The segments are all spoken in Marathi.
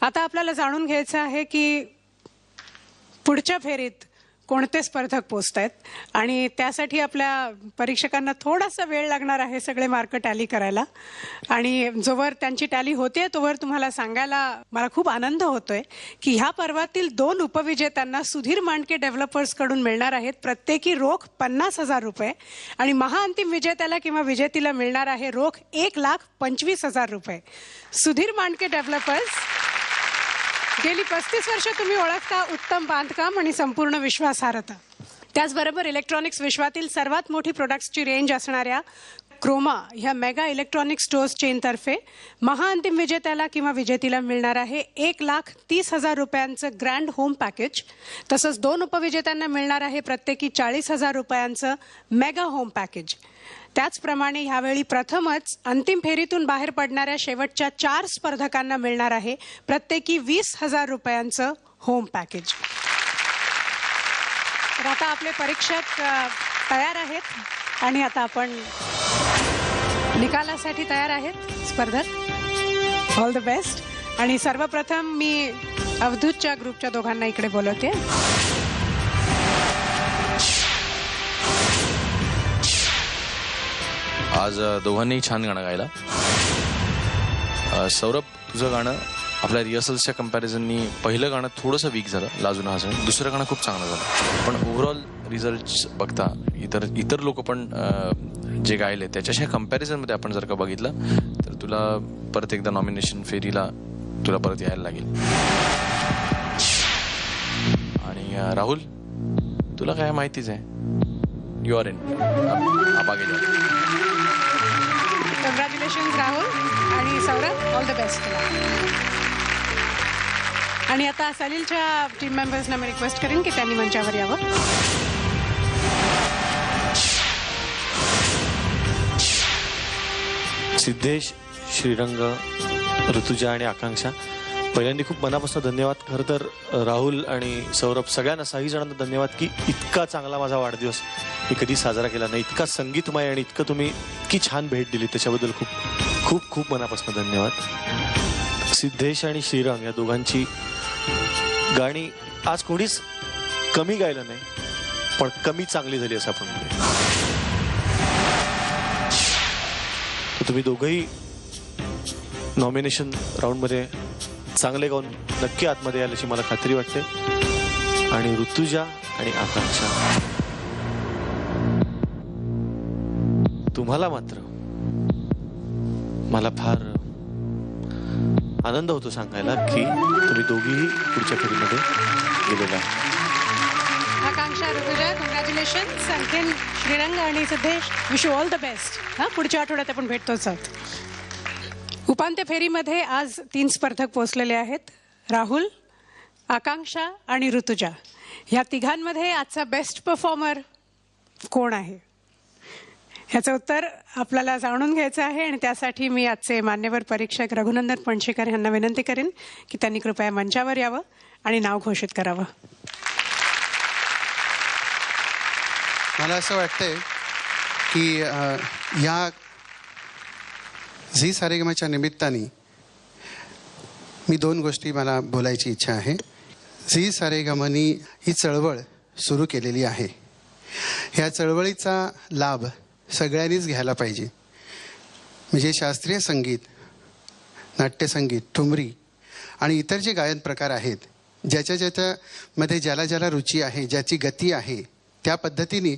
आता आपल्याला जाणून घ्यायचं आहे की पुढच्या फेरीत कोणते स्पर्धक पोहोचतायत आणि त्यासाठी आपल्या परीक्षकांना थोडासा वेळ लागणार आहे सगळे मार्क टॅली करायला. आणि जोवर त्यांची टॅली होते तोवर तुम्हाला सांगायला मला खूप आनंद होतोय की ह्या पर्वातील 2 उपविजेत्यांना सुधीर मांडके डेव्हलपर्स कडून मिळणार आहेत प्रत्येकी रोख 50,000 रुपये आणि महाअंतिम विजेत्याला किंवा विजेतीला मिळणार आहे रोख 1,25,000 रुपये. सुधीर मांडके डेव्हलपर्स, गेली 35 वर्ष तुम्ही ओळखता उत्तम बांधकाम आणि संपूर्ण विश्वासार्हता. त्याचबरोबर इलेक्ट्रॉनिक्स विश्वातील सर्वात मोठी प्रोडक्ट्सची रेंज असणाऱ्या क्रोमा ह्या मेगा इलेक्ट्रॉनिक स्टोअर्स चेनतर्फे महाअंतिम विजेत्याला किंवा विजेतीला मिळणार आहे 1,30,000 रुपयांचं ग्रँड होम पॅकेज. तसंच 2 उपविजेत्यांना मिळणार आहे प्रत्येकी 40,000 रुपयांचं मेगा होम पॅकेज. त्याचप्रमाणे ह्यावेळी प्रथमच अंतिम फेरीतून बाहेर पडणाऱ्या शेवटच्या 4 स्पर्धकांना मिळणार आहे प्रत्येकी 20,000 रुपयांचं होम पॅकेज. तर आता आपले परीक्षक तयार आहेत आणि आता आपण निकालासाठी तयार आहेत स्पर्धक. All the best. आणि सर्वप्रथम मी अवधूतच्या ग्रुपच्या दोघांना इकडे बोलवते. आज दोघांनी छान गाणं गायला. सौरभ, तुझं गाणं आपल्या रिहर्सल्सच्या कंपॅरिझननी पहिलं गाणं थोडंसं वीक झालं, लाजून हसणं. दुसरं गाणं खूप चांगलं झालं. पण ओव्हरऑल रिझल्ट्स बघता इतर लोक पण जे गायले त्याच्याशी कंपॅरिझनमध्ये आपण जर का बघितलं तर तुला परत एकदा नॉमिनेशन फेरीला तुला परत यायला लागेल. आणि राहुल, तुला काय माहितीच आहे, you are in. Congratulations Rahul आणि सौरभ, ऑल द बेस्ट. आणि आता सलीलच्या टीम मेंबर्सना मी रिक्वेस्ट करेन की त्यांनी मंचावर यावं. सिद्धेश, श्रीरंग, ऋतुजा आणि आकांक्षा, पहिल्यांदा खूप मनापासून धन्यवाद. खरं तर राहुल आणि सौरभ, सगळ्यांना 6 जणांना धन्यवाद की इतका चांगला माझा वाढदिवस मी कधी साजरा केला नाही. इतका संगीतमय आणि इतकी छान भेट दिली त्याच्याबद्दल खूप खूप खूप मनापासून धन्यवाद. सिद्धेश आणि श्रीरंग या दोघांची गाणी आज कोणीच कमी गायलं नाही, पण कमी चांगली झाली असं आपण म्हणूया. तुम्ही दोघंही नॉमिनेशन राऊंडमध्ये चांगले गाऊन नक्की आतमध्ये याल अशी मला खात्री वाटते. आणि ऋतुजा आणि आकांक्षा, तुम्हाला मात्र मला फार आनंद होतो सांगायला की तुम्ही दोघीही पुढच्या फेरीमध्ये गेलेला आहात. आकांक्षा, ऋतुजा, कॉंग्रॅच्युलेशन्स. आणखीन श्रीरंग आणि Siddhesh, wish you all the best. पुढच्या आठवड्यात आपण भेटतोच आहोत. उपांत्य फेरीमध्ये आज 3 स्पर्धक पोहोचलेले आहेत. राहुल, आकांक्षा आणि ऋतुजा. ह्या तिघांमध्ये आजचा बेस्ट परफॉर्मर कोण आहे ह्याचं उत्तर आपल्याला जाणून घ्यायचं आहे. आणि त्यासाठी मी आजचे मान्यवर परीक्षक रघुनंदन पणशीकर यांना विनंती करेन की त्यांनी कृपया मंचावर यावं आणि नाव घोषित करावं. मला असं वाटतंय की या झी सारेगमच्या निमित्ताने मी 2 गोष्टी मला बोलायची इच्छा आहे. झी सारेगमनी ही चळवळ सुरू केलेली आहे. ह्या चळवळीचा लाभ सगळ्यांनीच घ्यायला पाहिजे. म्हणजे शास्त्रीय संगीत, नाट्यसंगीत, ठुमरी आणि इतर जे गायन प्रकार आहेत, ज्याच्यामध्ये ज्याला रुची आहे, ज्याची गती आहे, त्या पद्धतीने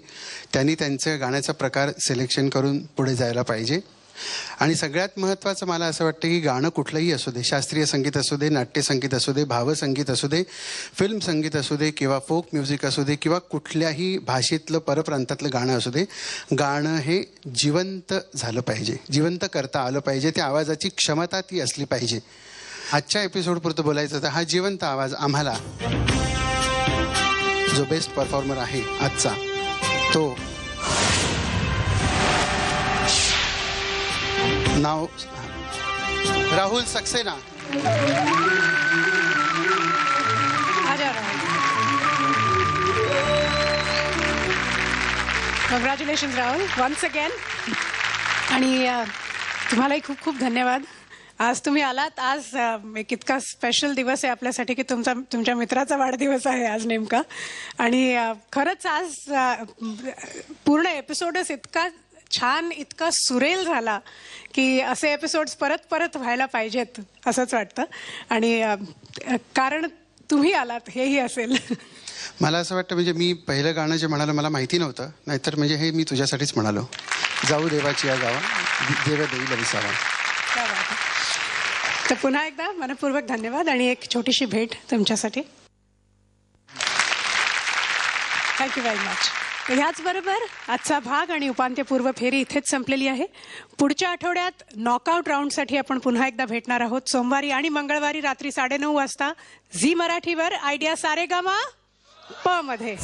त्यांनी त्यांचं गाण्याचा प्रकार सिलेक्शन करून पुढे जायला पाहिजे. आणि सगळ्यात महत्त्वाचं मला असं वाटतं की गाणं कुठलंही असू दे, शास्त्रीय संगीत असू दे, नाट्यसंगीत असू दे, भावसंगीत असू दे, फिल्म संगीत असू दे किंवा फोक म्युझिक असू दे किंवा कुठल्याही भाषेतलं परप्रांतातलं गाणं असू दे, गाणं हे जिवंत झालं पाहिजे, जिवंत करता आलं पाहिजे. त्या आवाजाची क्षमता ती असली पाहिजे. आजच्या एपिसोडपुरतं बोलायचं तर हा जिवंत आवाज आम्हाला जो बेस्ट परफॉर्मर आहे आजचा, तो नाव Rahul Saxena. Congratulations Rahul once again. आणि तुम्हालाही खूप खूप धन्यवाद. आज तुम्ही आलात. आज एक इतका स्पेशल दिवस आहे आपल्यासाठी की तुमच्या मित्राचा वाढदिवस आहे आज नेमका. आणि खरंच आज पूर्ण एपिसोडच इतका छान, इतका सुरेल झाला की असे एपिसोड्स परत परत व्हायला पाहिजेत असंच वाटतं. आणि कारण तुम्ही आलात हेही असेल. मला असं वाटतं म्हणजे मी पहिलं गाणं जे म्हणालो मला माहिती नव्हतं, नाहीतर म्हणजे हे मी तुझ्यासाठीच म्हणालो. जाऊ देवाची या गावा, देव देईल विसावा. क्या बात आहे. तर पुन्हा एकदा मनपूर्वक धन्यवाद आणि एक छोटीशी भेट तुमच्यासाठी. Thank you very much. ह्याचबरोबर आजचा भाग आणि उपांत्यपूर्व फेरी इथेच संपलेली आहे. पुढच्या आठवड्यात नॉकआउट राऊंडसाठी आपण पुन्हा एकदा भेटणार आहोत सोमवारी आणि मंगळवारी रात्री 9:30 वाजता झी मराठीवर आयडिया सारेगामा प मध्ये.